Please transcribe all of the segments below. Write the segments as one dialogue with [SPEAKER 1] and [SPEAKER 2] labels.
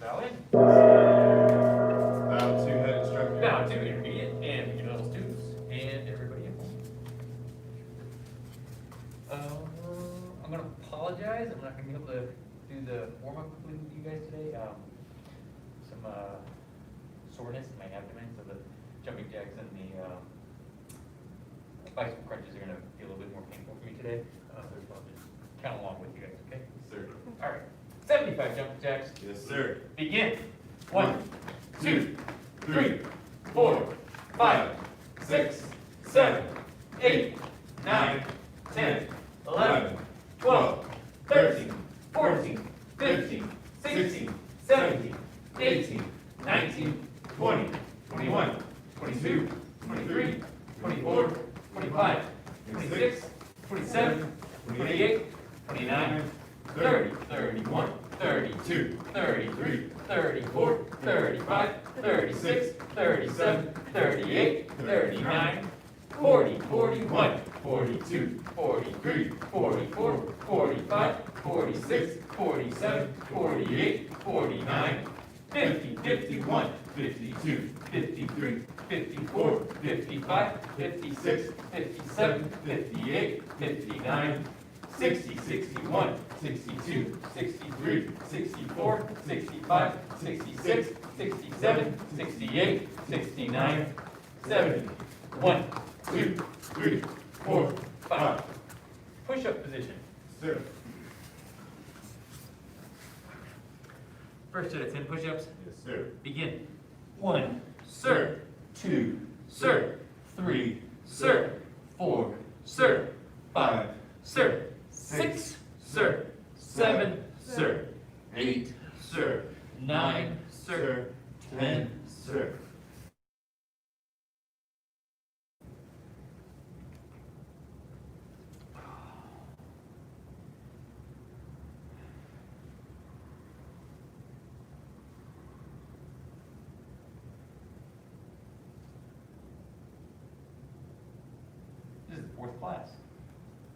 [SPEAKER 1] Bow in.
[SPEAKER 2] Bow to head instructor.
[SPEAKER 1] Bow to intermediate and beginner level students and everybody at home. I'm going to apologize. I'm not going to be able to do the warm-up quickly with you guys today. Some soreness in my abdomen, so the jumping jacks and the bicycle crunches are going to be a little bit more painful for me today. So I'll just count along with you guys, okay?
[SPEAKER 2] Sir.
[SPEAKER 1] All right. 75 jumping jacks.
[SPEAKER 2] Yes, sir.
[SPEAKER 1] Begin. 1, 2, 3, 4, 5, 6, 7, 8, 9, 10, 11, 12, 13, 14, 15, 16, 17, 18, 19, 20, 21, 22, 23, 24, 25, 26, 27, 28, 29, 30, 31, 32, 33, 34, 35, 36, 37, 38, 39, 40, 41, 42, 43, 44, 45, 46, 47, 48, 49, 50, 51, 52, 53, 54, 55, 56, 57, 58, 59, 60, 61, 62, 63, 64, 65, 66, 67, 68, 69, 70. 1, 2, 3, 4, 5. Push-up position.
[SPEAKER 2] Sir.
[SPEAKER 1] First set of 10 push-ups.
[SPEAKER 2] Yes, sir.
[SPEAKER 1] Begin. 1, sir. 2, sir. 3, sir. 4, sir. 5, sir. 6, sir. 7, sir. 8, sir. 9, sir. 10, sir. This is the fourth class.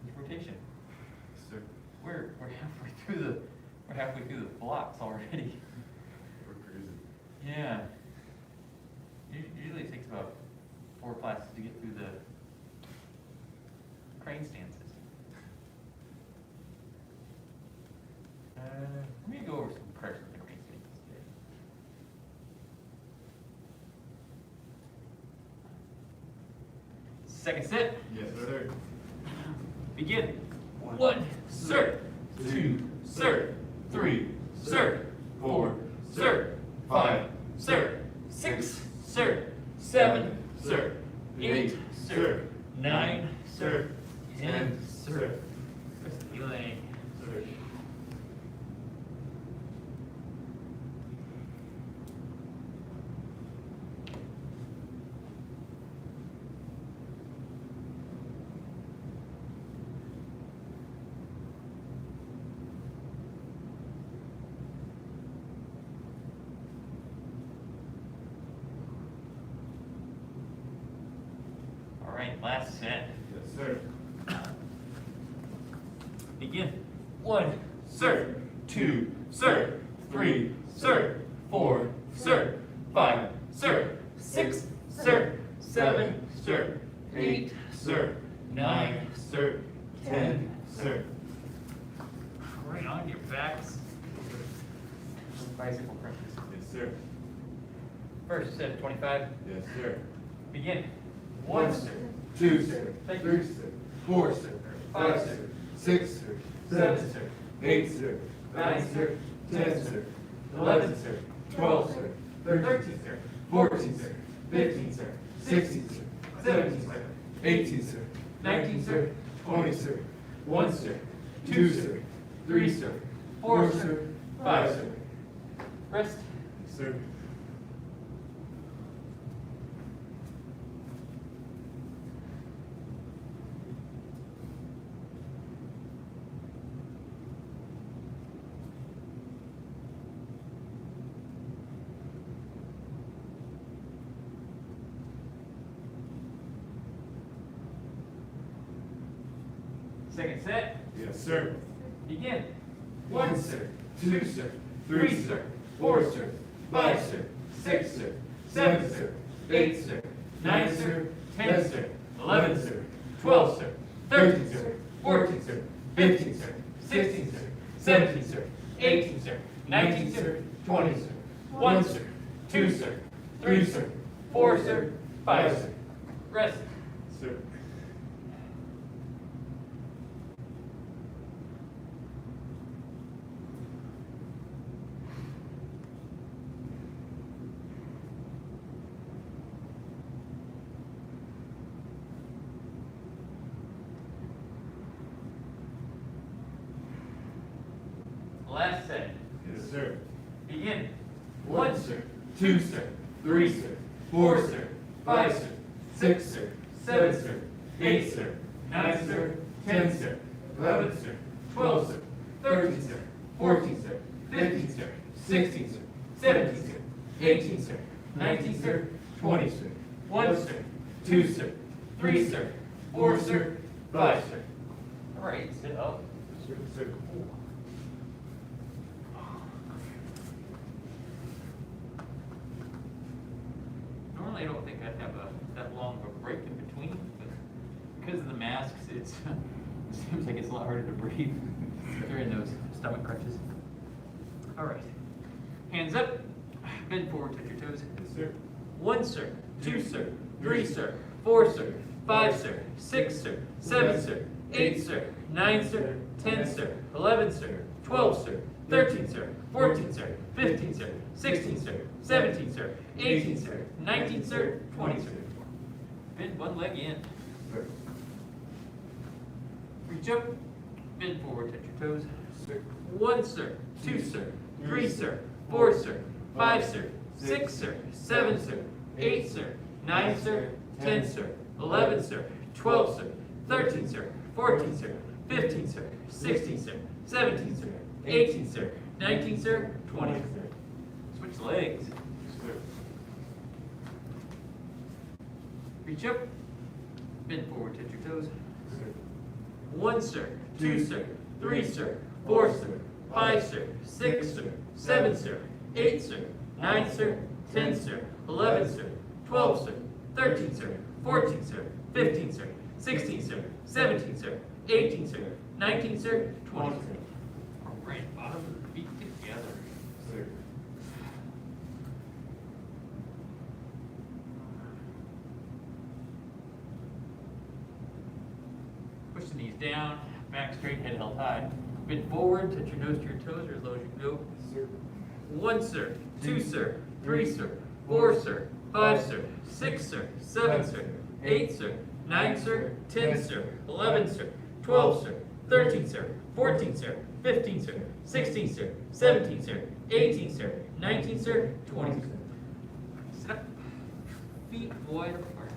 [SPEAKER 1] It's rotation.
[SPEAKER 2] Yes, sir.
[SPEAKER 1] We're halfway through the blocks already.
[SPEAKER 2] We're cruising.
[SPEAKER 1] Yeah. Usually it takes about 4 classes to get through the crane stances. Let me go over some corrections in the crane stances today. Second set.
[SPEAKER 2] Yes, sir.
[SPEAKER 1] Begin. 1, sir. 2, sir. 3, sir. 4, sir. 5, sir. 6, sir. 7, sir. 8, sir. 9, sir. 10, sir. Press the leg.
[SPEAKER 2] Sir.
[SPEAKER 1] All right, last set.
[SPEAKER 2] Yes, sir.
[SPEAKER 1] Begin. 1, sir. 2, sir. 3, sir. 4, sir. 5, sir. 6, sir. 7, sir. 8, sir. 9, sir. 10, sir. Right on your backs. Bicycle crunches.
[SPEAKER 2] Yes, sir.
[SPEAKER 1] First set of 25.
[SPEAKER 2] Yes, sir.
[SPEAKER 1] Begin. 1, sir.
[SPEAKER 2] 2, sir.
[SPEAKER 1] Thank you.
[SPEAKER 2] 3, sir. 4, sir. 5, sir. 6, sir. 7, sir. 8, sir. 9, sir. 10, sir. 11, sir. 12, sir. 13, sir. 14, sir. 15, sir. 16, sir. 17, sir. 18, sir. 19, sir. 20, sir. 1, sir. 2, sir. 3, sir. 4, sir. 5, sir.
[SPEAKER 1] Rest.
[SPEAKER 2] Yes, sir.
[SPEAKER 1] Second set.
[SPEAKER 2] Yes, sir.
[SPEAKER 1] Begin.
[SPEAKER 2] 1, sir. 2, sir. 3, sir. 4, sir, 5, sir, 6, sir, 7, sir, 8, sir, 9, sir, 10, sir, 11, sir, 12, sir, 13, sir, 14, sir, 15, sir, 16, sir, 17, sir, 18, sir, 19, sir, 20, sir, 1, sir, 2, sir, 3, sir, 4, sir, 5, sir. Rest. Sir.
[SPEAKER 1] Last set.
[SPEAKER 2] Yes, sir.
[SPEAKER 1] Begin.
[SPEAKER 2] 1, sir, 2, sir, 3, sir, 4, sir, 5, sir, 6, sir, 7, sir, 8, sir, 9, sir, 10, sir, 11, sir, 12, sir, 13, sir, 14, sir, 15, sir, 16, sir, 17, sir, 18, sir, 19, sir, 20, sir, 1, sir, 2, sir, 3, sir, 4, sir, 5, sir.
[SPEAKER 1] All right, sit up.
[SPEAKER 2] Sir, sir.
[SPEAKER 1] Normally, I don't think I'd have that long of a break in between, but because of the masks, it seems like it's a lot harder to breathe during those stomach crunches. All right. Hands up. Bend forward, touch your toes.
[SPEAKER 2] Yes, sir.
[SPEAKER 1] 1, sir. 2, sir. 3, sir. 4, sir. 5, sir. 6, sir. 7, sir. 8, sir. 9, sir. 10, sir. 11, sir. 12, sir. 13, sir. 14, sir. 15, sir. 16, sir. 17, sir. 18, sir. 19, sir. 20, sir. Bend one leg in.
[SPEAKER 2] Sir.
[SPEAKER 1] Reach up. Bend forward, touch your toes.
[SPEAKER 2] Sir.
[SPEAKER 1] 1, sir. 2, sir. 3, sir. 4, sir. 5, sir. 6, sir. 7, sir. 8, sir. 9, sir. 10, sir. 11, sir. 12, sir. 13, sir. 14, sir. 15, sir. 16, sir. 17, sir. 18, sir. 19, sir. 20, sir. Switch legs.
[SPEAKER 2] Sir.
[SPEAKER 1] Reach up. Bend forward, touch your toes.
[SPEAKER 2] Sir.
[SPEAKER 1] 1, sir. 2, sir. 3, sir. 4, sir. 5, sir. 6, sir. 7, sir. 8, sir. 9, sir. 10, sir. 11, sir. 12, sir. 13, sir. 14, sir. 15, sir. 16, sir. 17, sir. 18, sir. 19, sir. 20, sir. All right, bottom of the feet together.
[SPEAKER 2] Sir.
[SPEAKER 1] Push the knees down, back straight, head held high. Bend forward, touch your nose to your toes or as low as you can go.
[SPEAKER 2] Sir.
[SPEAKER 1] 1, sir. 2, sir. 3, sir. 4, sir. 5, sir. 6, sir. 7, sir. 8, sir. 9, sir. 10, sir. 11, sir. 12, sir. 13, sir. 14, sir. 15, sir. 16, sir. 17, sir. 18, sir. 19, sir. 20, sir. Sit up. Feet wide apart.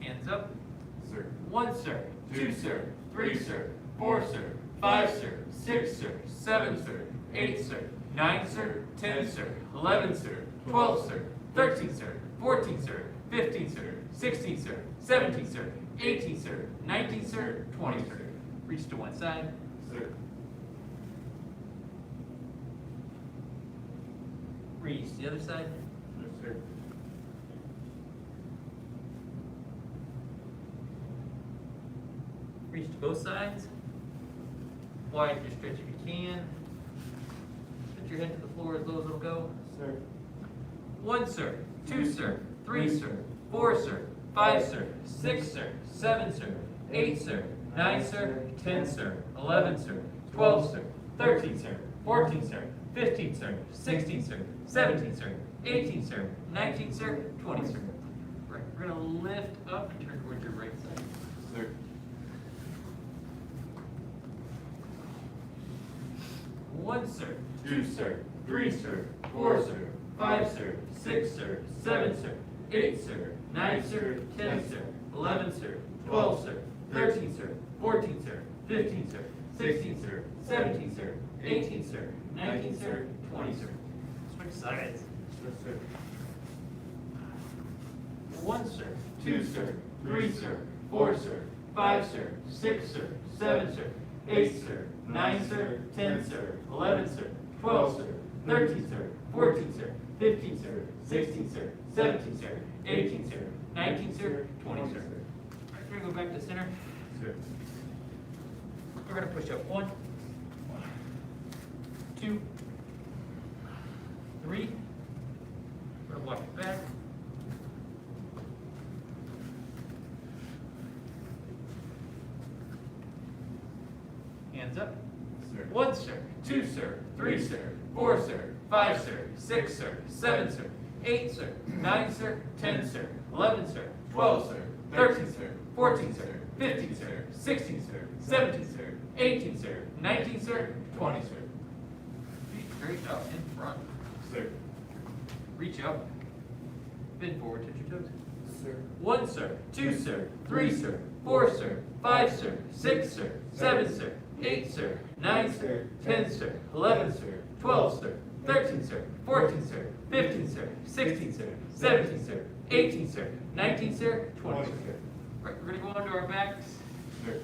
[SPEAKER 1] Hands up.
[SPEAKER 2] Sir.
[SPEAKER 1] 1, sir. 2, sir. 3, sir. 4, sir. 5, sir. 6, sir. 7, sir. 8, sir. 9, sir. 10, sir. 11, sir. 12, sir. 13, sir. 14, sir. 15, sir. 16, sir. 17, sir. 18, sir. 19, sir. 20, sir. Reach to one side.
[SPEAKER 2] Sir.
[SPEAKER 1] Reach to the other side.
[SPEAKER 2] Yes, sir.
[SPEAKER 1] Reach to both sides. Widen your stretch if you can. Put your head to the floor as low as it'll go.
[SPEAKER 2] Sir.
[SPEAKER 1] 1, sir. 2, sir. 3, sir. 4, sir. 5, sir. 6, sir. 7, sir. 8, sir. 9, sir. 10, sir. 11, sir. 12, sir. 13, sir. 14, sir. 15, sir. 16, sir. 17, sir. 18, sir. 19, sir. 20, sir. Right. We're going to lift up and turn towards your right side.
[SPEAKER 2] Sir.
[SPEAKER 1] 1, sir.
[SPEAKER 2] 2, sir.
[SPEAKER 1] 3, sir. 4, sir. 5, sir. 6, sir. 7, sir. 8, sir. 9, sir. 10, sir. 11, sir. 12, sir. 13, sir. 14, sir. 15, sir. 16, sir. 17, sir. 18, sir. 19, sir. 20, sir. Switch sides.
[SPEAKER 2] Yes, sir.
[SPEAKER 1] 1, sir. 2, sir. 3, sir. 4, sir. 5, sir, 6, sir, 7, sir, 8, sir, 9, sir, 10, sir, 11, sir, 12, sir, 13, sir, 14, sir, 15, sir, 16, sir, 17, sir, 18, sir, 19, sir, 20, sir. We're gonna go back to center.
[SPEAKER 2] Sir.
[SPEAKER 1] We're gonna push up 1, 2, 3. We're gonna walk it back. Hands up.
[SPEAKER 2] Sir.
[SPEAKER 1] 1, sir, 2, sir, 3, sir, 4, sir, 5, sir, 6, sir, 7, sir, 8, sir, 9, sir, 10, sir, 11, sir, 12, sir, 13, sir, 14, sir, 15, sir, 16, sir, 17, sir, 18, sir, 19, sir, 20, sir. Feet straight up in front.
[SPEAKER 2] Sir.
[SPEAKER 1] Reach up. Bend forward, touch your toes.
[SPEAKER 2] Sir.
[SPEAKER 1] 1, sir, 2, sir, 3, sir, 4, sir, 5, sir, 6, sir, 7, sir, 8, sir, 9, sir, 10, sir, 11, sir, 12, sir, 13, sir, 14, sir, 15, sir, 16, sir, 17, sir, 18, sir, 19, sir, 20, sir. Right, we're gonna go onto our backs,
[SPEAKER 2] Sir.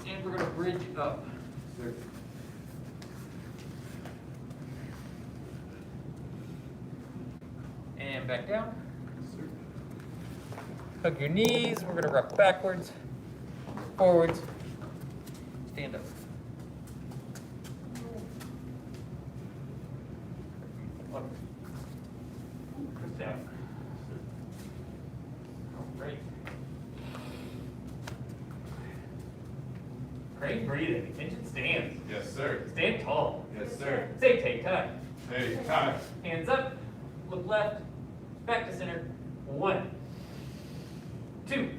[SPEAKER 1] and we're gonna bridge up.
[SPEAKER 2] Sir.
[SPEAKER 1] And back down.
[SPEAKER 2] Sir.
[SPEAKER 1] Hug your knees, we're gonna rock backwards, forwards, stand up. Up. Push down. Great. Great breathing, attention stands.
[SPEAKER 2] Yes, sir.
[SPEAKER 1] Stand tall.
[SPEAKER 2] Yes, sir.
[SPEAKER 1] Say take time.
[SPEAKER 2] Hey, time.
[SPEAKER 1] Hands up, look left, back to center. 1, 2,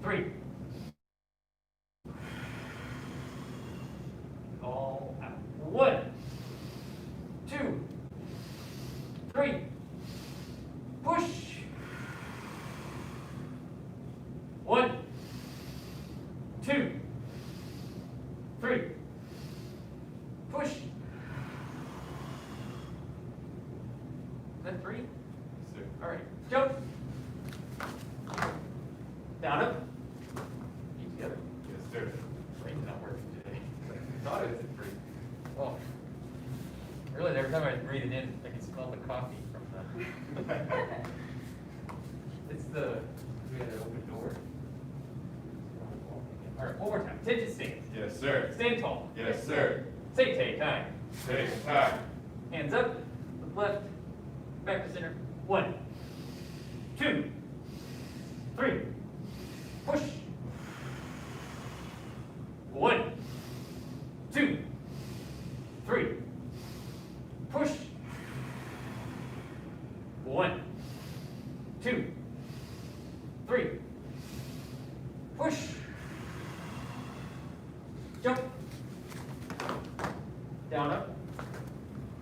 [SPEAKER 1] 3. All out. 1, 2, 3. Push. 1, 2, 3. Push. Is that 3?
[SPEAKER 2] Sir.
[SPEAKER 1] All right, jump. Down up. Keep together.
[SPEAKER 2] Yes, sir.
[SPEAKER 1] Brain's not working today. Thought it was at 3. Well, I realize every time I was breathing in, I can smell the coffee from the. It's the, we had an open door. All right, one more time. Attention stands.
[SPEAKER 2] Yes, sir.
[SPEAKER 1] Stand tall.
[SPEAKER 2] Yes, sir.
[SPEAKER 1] Say take time.
[SPEAKER 2] Take time.
[SPEAKER 1] Hands up, look left, back to center. 1, 2, 3. Push. 1, 2, 3. Push. 1, 2, 3. Push. Jump. Down, up.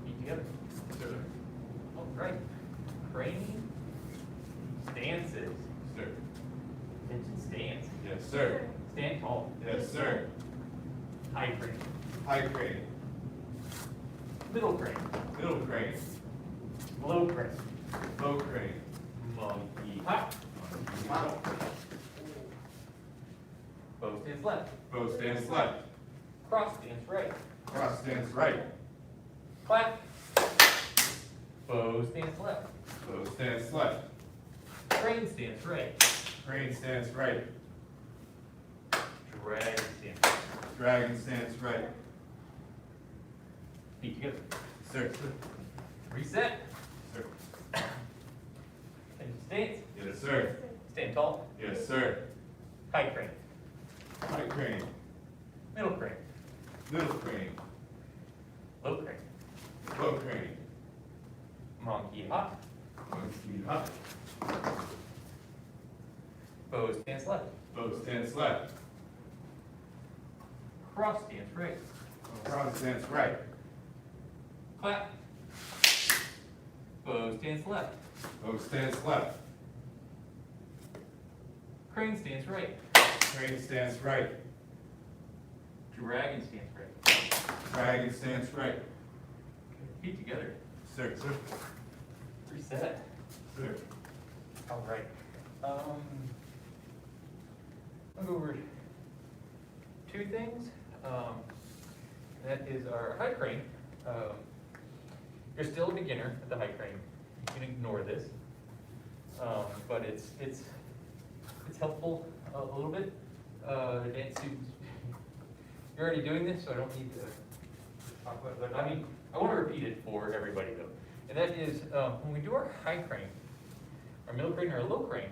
[SPEAKER 1] Feet together.
[SPEAKER 2] Sir.
[SPEAKER 1] All right. Craning stances.
[SPEAKER 2] Sir.
[SPEAKER 1] Attention stance.
[SPEAKER 2] Yes, sir.
[SPEAKER 1] Stand tall.
[SPEAKER 2] Yes, sir.
[SPEAKER 1] High crane.
[SPEAKER 2] High crane.
[SPEAKER 1] Middle crane.
[SPEAKER 2] Middle crane.
[SPEAKER 1] Low crane.
[SPEAKER 2] Low crane.
[SPEAKER 1] Monkey hop. Bow stance left.
[SPEAKER 2] Bow stands left.
[SPEAKER 1] Cross stance right.
[SPEAKER 2] Cross stands right.
[SPEAKER 1] Clap. Bow stance left.
[SPEAKER 2] Bow stands left.
[SPEAKER 1] Crane stance right.
[SPEAKER 2] Crane stands right.
[SPEAKER 1] Dragon stance right.
[SPEAKER 2] Dragon stands right.
[SPEAKER 1] Feet together.
[SPEAKER 2] Sir.
[SPEAKER 1] Reset.
[SPEAKER 2] Sir.
[SPEAKER 1] Attention stance.
[SPEAKER 2] Yes, sir.
[SPEAKER 1] Stand tall.
[SPEAKER 2] Yes, sir.
[SPEAKER 1] High crane.
[SPEAKER 2] High crane.
[SPEAKER 1] Middle crane.
[SPEAKER 2] Middle crane.
[SPEAKER 1] Low crane.
[SPEAKER 2] Low crane.
[SPEAKER 1] Monkey hop.
[SPEAKER 2] Monkey hop.
[SPEAKER 1] Bow stance left.
[SPEAKER 2] Bow stands left.
[SPEAKER 1] Cross stance right.
[SPEAKER 2] Cross stands right.
[SPEAKER 1] Clap. Bow stance left.
[SPEAKER 2] Bow stands left.
[SPEAKER 1] Crane stance right.
[SPEAKER 2] Crane stands right.
[SPEAKER 1] Dragon stance right.
[SPEAKER 2] Dragon stands right.
[SPEAKER 1] Feet together.
[SPEAKER 2] Sir. Sir.
[SPEAKER 1] Reset.
[SPEAKER 2] Sir.
[SPEAKER 1] All right. things. That is our high crane. You're still a beginner at the high crane. You can ignore this, but it's helpful a little bit. Advanced students, you're already doing this, so I don't need to talk about it. But I mean, I want to repeat it for everybody though, and that is when we do our high crane, our middle crane, or our low crane,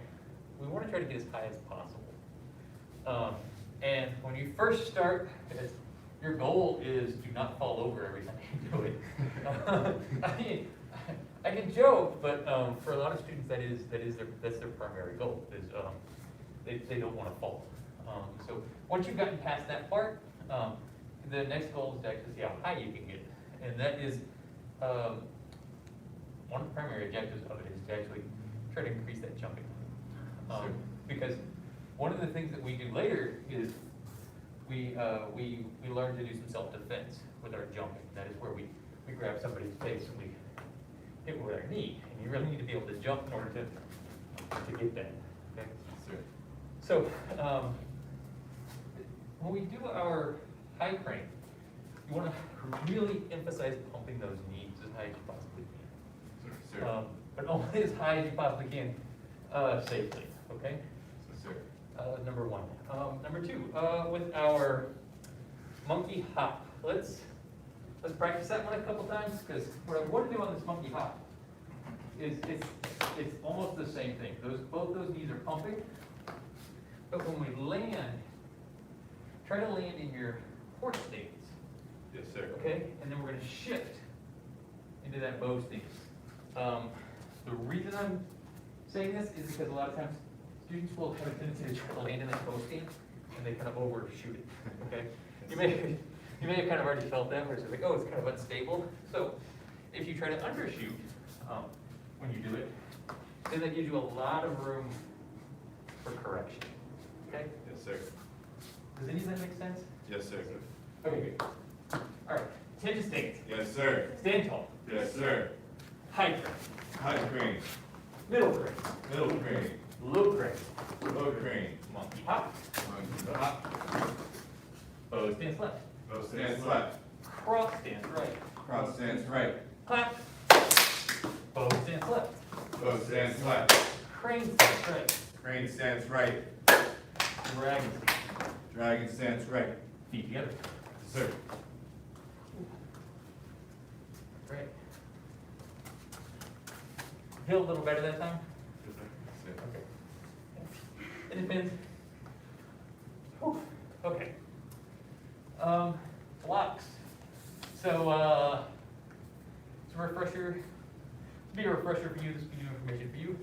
[SPEAKER 1] we want to try to get as high as possible. And when you first start, your goal is to not fall over every time you do it. I mean, I can joke, but for a lot of students, that's their primary goal. Is they don't want to fall. So once you've gotten past that part, the next goal is to actually see how high you can get, and that is one of the primary objectives of it is to actually try to increase that jumping. Because one of the things that we do later is we learn to do some self-defense with our jumping. That is where we grab somebody's face and we hit with our knee. And you really need to be able to jump in order to get that. Okay? So when we do our high crane, you want to really emphasize pumping those knees as high as you possibly can. But only as high as you possibly can safely. Okay? Number one. Number two, with our monkey hop. Let's practice that one a couple times, because what I want to do on this monkey hop is it's almost the same thing. Both those knees are pumping, but when we land, try to land in your horse stance.
[SPEAKER 2] Yes, sir.
[SPEAKER 1] Okay, and then we're going to shift into that bow stance. The reason I'm saying this is because a lot of times students will have a tendency to try to land in that bow stance, and they kind of overshoot it. Okay, you may have kind of already felt that, where it's like, oh, it's kind of unstable. So if you try to undershoot when you do it, then that gives you a lot of room for correction. Okay.
[SPEAKER 2] Yes, sir.
[SPEAKER 1] Does any of that make sense?
[SPEAKER 2] Yes, sir.
[SPEAKER 1] Okay, good. All right, attention stance.
[SPEAKER 2] Yes, sir.
[SPEAKER 1] Stand tall.
[SPEAKER 2] Yes, sir.
[SPEAKER 1] High crane.
[SPEAKER 2] High crane.
[SPEAKER 1] Middle crane.
[SPEAKER 2] Middle crane.
[SPEAKER 1] Low crane.
[SPEAKER 2] Low crane.
[SPEAKER 1] Monkey hop.
[SPEAKER 2] Monkey hop.
[SPEAKER 1] Bow stance left.
[SPEAKER 2] Bow stance left.
[SPEAKER 1] Cross stance right.
[SPEAKER 2] Cross stance right.
[SPEAKER 1] Clap. Bow stance left.
[SPEAKER 2] Bow stance left.
[SPEAKER 1] Crane stance right.
[SPEAKER 2] Crane stance right.
[SPEAKER 1] Dragon stance.
[SPEAKER 2] Dragon stance right.
[SPEAKER 1] Feet together.
[SPEAKER 2] Yes, sir.
[SPEAKER 1] Great. Feel a little better that time?
[SPEAKER 2] Yes, sir.
[SPEAKER 1] Okay. It depends. Whew. Okay. Blocks. So, it's a refresher. Be a refresher for you. This will be new information for you.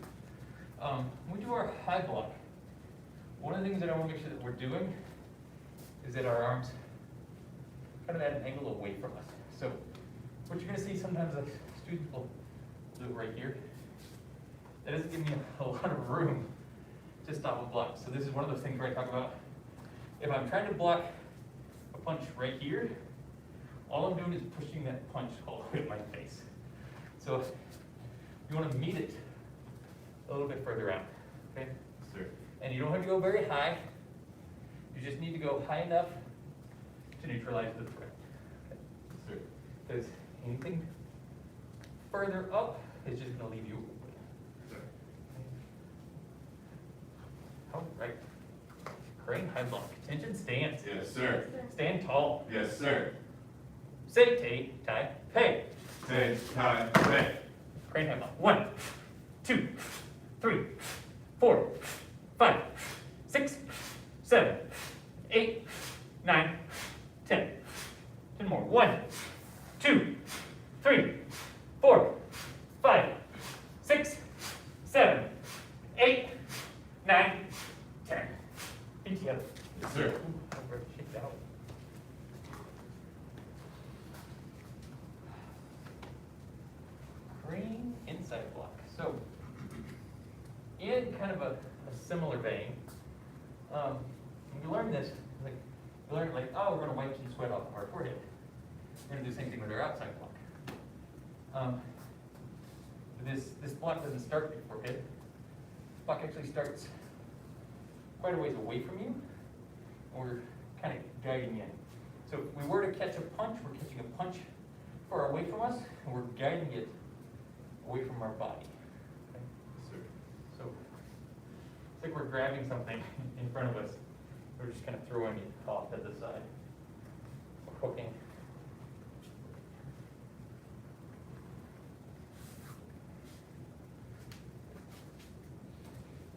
[SPEAKER 1] When we do our high block, one of the things that I want to make sure that we're doing is that our arms kind of at an angle away from us. So, what you're going to see sometimes, like students will do it right here. That doesn't give me a lot of room to stop a block. So this is one of those things where I talk about, if I'm trying to block a punch right here, all I'm doing is pushing that punch all the way to my face. So you want to meet it a little bit further out, okay?
[SPEAKER 2] Yes, sir.
[SPEAKER 1] And you don't have to go very high. You just need to go high enough to neutralize the threat.
[SPEAKER 2] Yes, sir.
[SPEAKER 1] Because anything further up is just going to leave you open.
[SPEAKER 2] Yes, sir.
[SPEAKER 1] All right. Crane high block. Attention stance.
[SPEAKER 2] Yes, sir.
[SPEAKER 1] Stand tall.
[SPEAKER 2] Yes, sir.
[SPEAKER 1] Say, tay, tie, pay.
[SPEAKER 2] Say, tie, pay.
[SPEAKER 1] Crane high block. 1, 2, 3, 4, 5, 6, 7, 8, 9, 10. 10 more. 1, 2, 3, 4, 5, 6, 7, 8, 9, 10. Feet together.
[SPEAKER 2] Yes, sir.
[SPEAKER 1] I'm ready to shake that out. Crane inside block. So, in kind of a similar vein, when we learn this, like, we learn like, oh, we're going to wipe some sweat off of our forehead. We're going to do the same thing with our outside block. This block doesn't start at your forehead. This block actually starts quite a ways away from you. And we're kind of guiding in. So if we were to catch a punch, we're catching a punch far away from us, and we're guiding it away from our body. Okay?
[SPEAKER 2] Sir.
[SPEAKER 1] So it's like we're grabbing something in front of us. We're just kind of throwing it off to the side. Or hooking.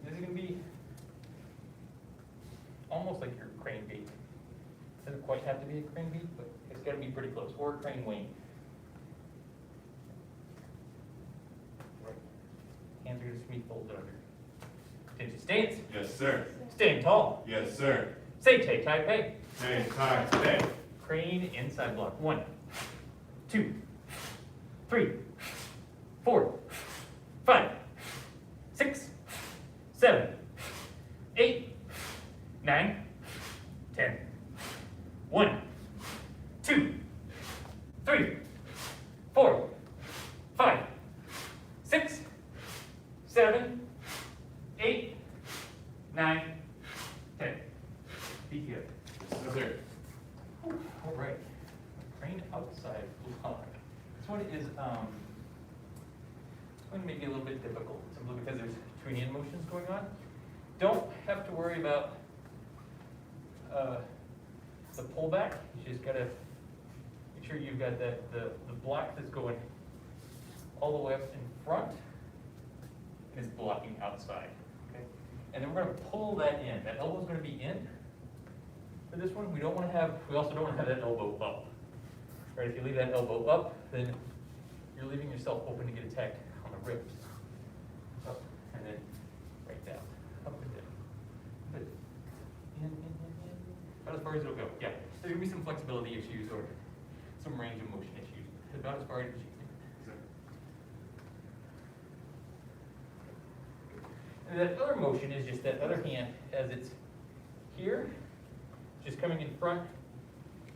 [SPEAKER 1] This is going to be almost like your crane beat. Doesn't quite have to be a crane beat, but it's got to be pretty close. Or a crane wing. Right. Hands are just going to be folded under. Attention stance.
[SPEAKER 2] Yes, sir.
[SPEAKER 1] Stand tall.
[SPEAKER 2] Yes, sir.
[SPEAKER 1] Say tay, tai, pei.
[SPEAKER 2] Hey, time, hey.
[SPEAKER 1] Crane inside block. 1, 2, 3, 4, 5, 6, 7, 8, 9, 10. 1, 2, 3, 4, 5, 6, 7, 8, 9, 10. Be here.
[SPEAKER 2] Yes, sir.
[SPEAKER 1] All right. Crane outside block. This one is going to make it a little bit difficult, simply because there's tweening hand motions going on. Don't have to worry about the pullback. You just gotta make sure you've got the block that's going all the way up in front and is blocking outside. Okay, and then we're going to pull that in. That elbow is going to be in. For this one, we don't want to have. We also don't want to have that elbow up. Right? If you leave that elbow up, then you're leaving yourself open to get attacked on the ribs. Up and then right down. Up and down. But in. About as far as it'll go. Yeah. There's gonna be some flexibility issues or some range of motion issues. About as far as you can. And that other motion is just that other hand as it's here, just coming in front,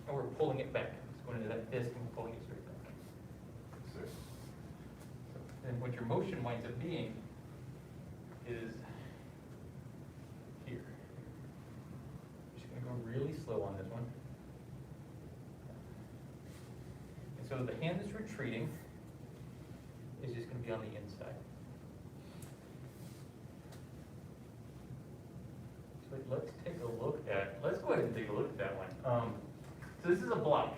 [SPEAKER 1] and we're pulling it back. It's going into that disc and we're pulling it straight back.
[SPEAKER 2] Sir.
[SPEAKER 1] And what your motion winds up being is here. Just going to go really slow on this one. And so the hand that's retreating is just going to be on the inside. So let's take a look at, let's go ahead and take a look at that one. So this is a block.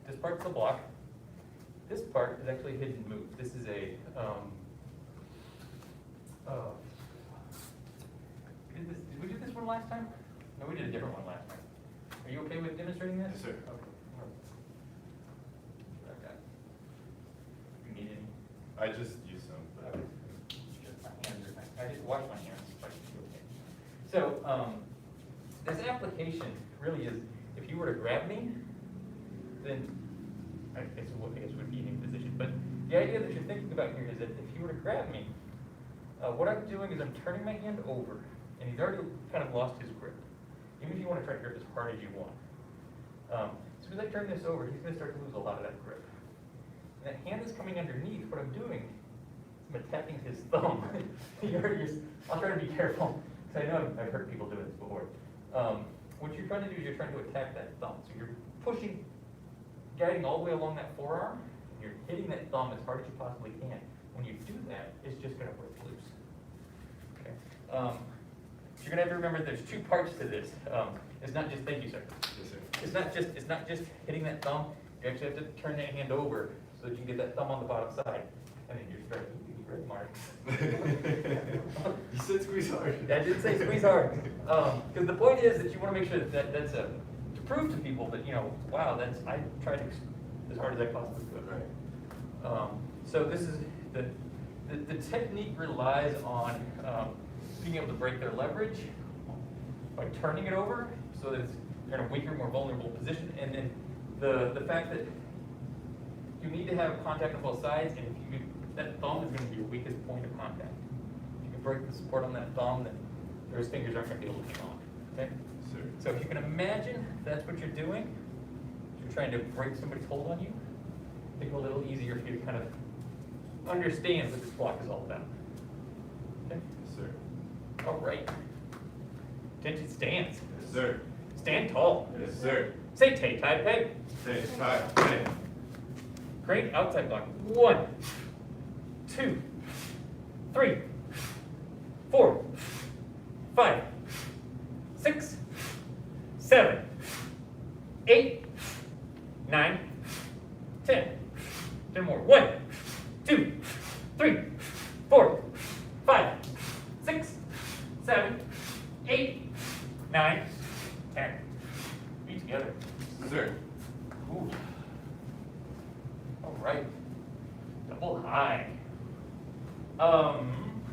[SPEAKER 1] This part's a block. This part is actually a hidden move. This is a, did we do this one last time? No, we did a different one last time. Are you okay with demonstrating this?
[SPEAKER 2] Yes, sir.
[SPEAKER 1] Okay. Okay. You need any?
[SPEAKER 2] I just use some.
[SPEAKER 1] Okay. My hands are, I just wash my hands. So I can do okay. So, this application really is, if you were to grab me, then I guess it would be in position. But the idea that you're thinking about here is that if you were to grab me, what I'm doing is I'm turning my hand over, and he's already kind of lost his grip. Even if you want to try to grip as hard as you want. As soon as I turn this over, he's going to start to lose a lot of that grip. And that hand is coming underneath. What I'm doing is I'm attacking his thumb. I'll try to be careful, because I know I've heard people doing this before. What you're trying to do is you're trying to attack that thumb. So you're pushing, guiding all the way along that forearm, and you're hitting that thumb as hard as you possibly can. When you do that, it's just going to break loose. Okay. You're going to have to remember there's two parts to this. It's not just, thank you, sir.
[SPEAKER 2] Yes, sir.
[SPEAKER 1] It's not just hitting that thumb. You actually have to turn that hand over so that you can get that thumb on the bottom side. And then you're straight. You're very smart.
[SPEAKER 2] You said squeeze hard.
[SPEAKER 1] I did say squeeze hard. Because the point is that you want to make sure that that's to prove to people that, you know, wow, I tried as hard as I possibly could.
[SPEAKER 2] Right.
[SPEAKER 1] So this is the technique relies on being able to break their leverage by turning it over so that it's in a weaker, more vulnerable position, and then the fact that you need to have contact on both sides, and if that thumb is going to be your weakest point of contact. If you can break the support on that thumb, then those fingers aren't going to be able to hang on. Okay?
[SPEAKER 2] Sir.
[SPEAKER 1] So if you can imagine that's what you're doing, you're trying to break somebody's hold on you, make it a little easier for you to kind of understand what this block is all about. Okay?
[SPEAKER 2] Yes, sir.
[SPEAKER 1] All right. Attention stance.
[SPEAKER 2] Yes, sir.
[SPEAKER 1] Stand tall.
[SPEAKER 2] Yes, sir.
[SPEAKER 1] Say tay, tie, peg.
[SPEAKER 2] Say tie, peg.
[SPEAKER 1] Crane outside block. 1, 2, 3, 4, 5, 6, 7, 8, 9, 10. 10 more. 1, 2, 3, 4, 5, 6, 7, 8, 9, 10. Feet together.
[SPEAKER 2] Yes, sir.
[SPEAKER 1] Ooh. All right. Double high. Oh,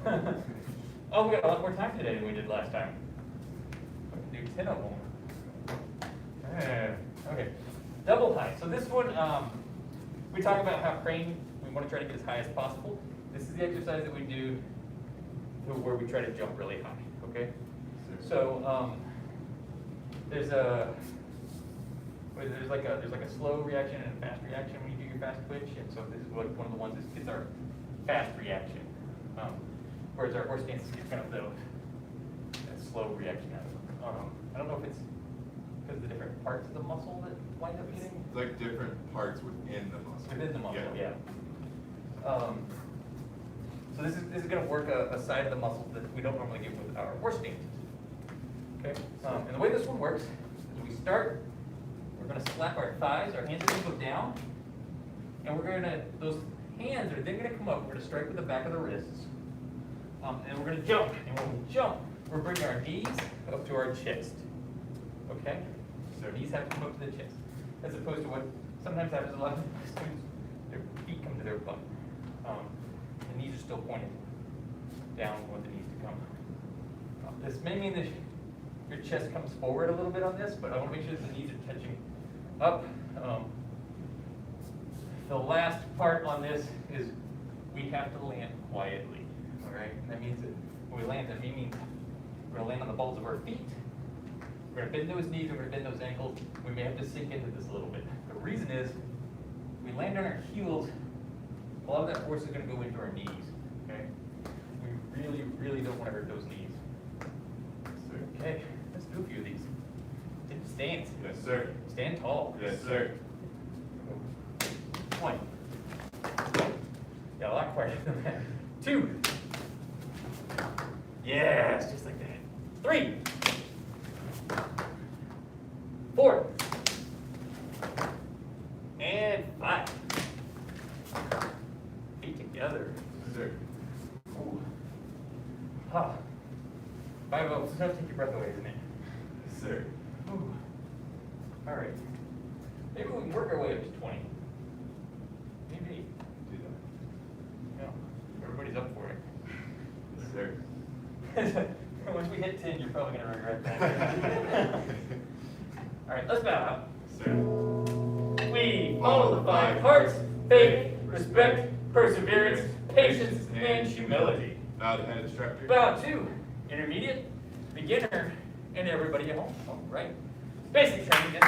[SPEAKER 1] we got a lot more time today than we did last time. We can do 10 of them. Okay. Double high. So this one, we talk about how crane, we want to try to get as high as possible. This is the exercise that we do where we try to jump really high. Okay. So there's like a slow reaction and a fast reaction when you do your fast twitch, and so this is one of the ones is our fast reaction, whereas our horse stance is kind of that slow reaction. I don't know if it's because the different parts of the muscle that wind up getting
[SPEAKER 2] It's like different parts within the muscle.
[SPEAKER 1] within the muscle, yeah. So this is going to work a side of the muscle that we don't normally get with our horse stances. Okay, and the way this one works is we start. We're going to slap our thighs. Our hands are going to go down, and we're going to those hands are then going to come up. We're going to strike with the back of the wrists, and we're going to jump. And when we jump, we're bringing our knees up to our chest. Okay, so our knees have to come up to the chest, as opposed to what sometimes happens. A lot of students, their feet come to their butt. The knees are still pointed down. We want the knees to come. This may mean that your chest comes forward a little bit on this, but I want to make sure the knees are touching up. The last part on this is we have to land quietly. All right, and that means that when we land, that means we're going to land on the balls of our feet. We're going to bend those knees. We're going to bend those ankles. We may have to sink into this a little bit. The reason is we land on our heels. A lot of that force is going to go into our knees. Okay, we really don't want to hurt those knees. Okay, let's do a few of these. Stand.
[SPEAKER 2] Yes, sir.
[SPEAKER 1] Stand tall.
[SPEAKER 2] Yes, sir.
[SPEAKER 1] 1. Yeah, a lot quieter than that. 2. Yes, just like that. 3. 4. And 5. Feet together.
[SPEAKER 2] Yes, sir.
[SPEAKER 1] Ooh. Ha. 5 of them. Sometimes take your breath away, isn't it?
[SPEAKER 2] Yes, sir.
[SPEAKER 1] Ooh. All right. Maybe we can work our way up to 20. Maybe.
[SPEAKER 2] Do that.
[SPEAKER 1] No. Everybody's up for it.
[SPEAKER 2] Yes, sir.
[SPEAKER 1] Once we hit 10, you're probably going to regret that. All right, let's bow out.
[SPEAKER 2] Yes, sir.
[SPEAKER 1] We follow the 5 parts: faith, respect, perseverance, patience, and humility.
[SPEAKER 2] Bow to head instructor.
[SPEAKER 1] Bow to intermediate, beginner, and everybody at home. All right. Basic training.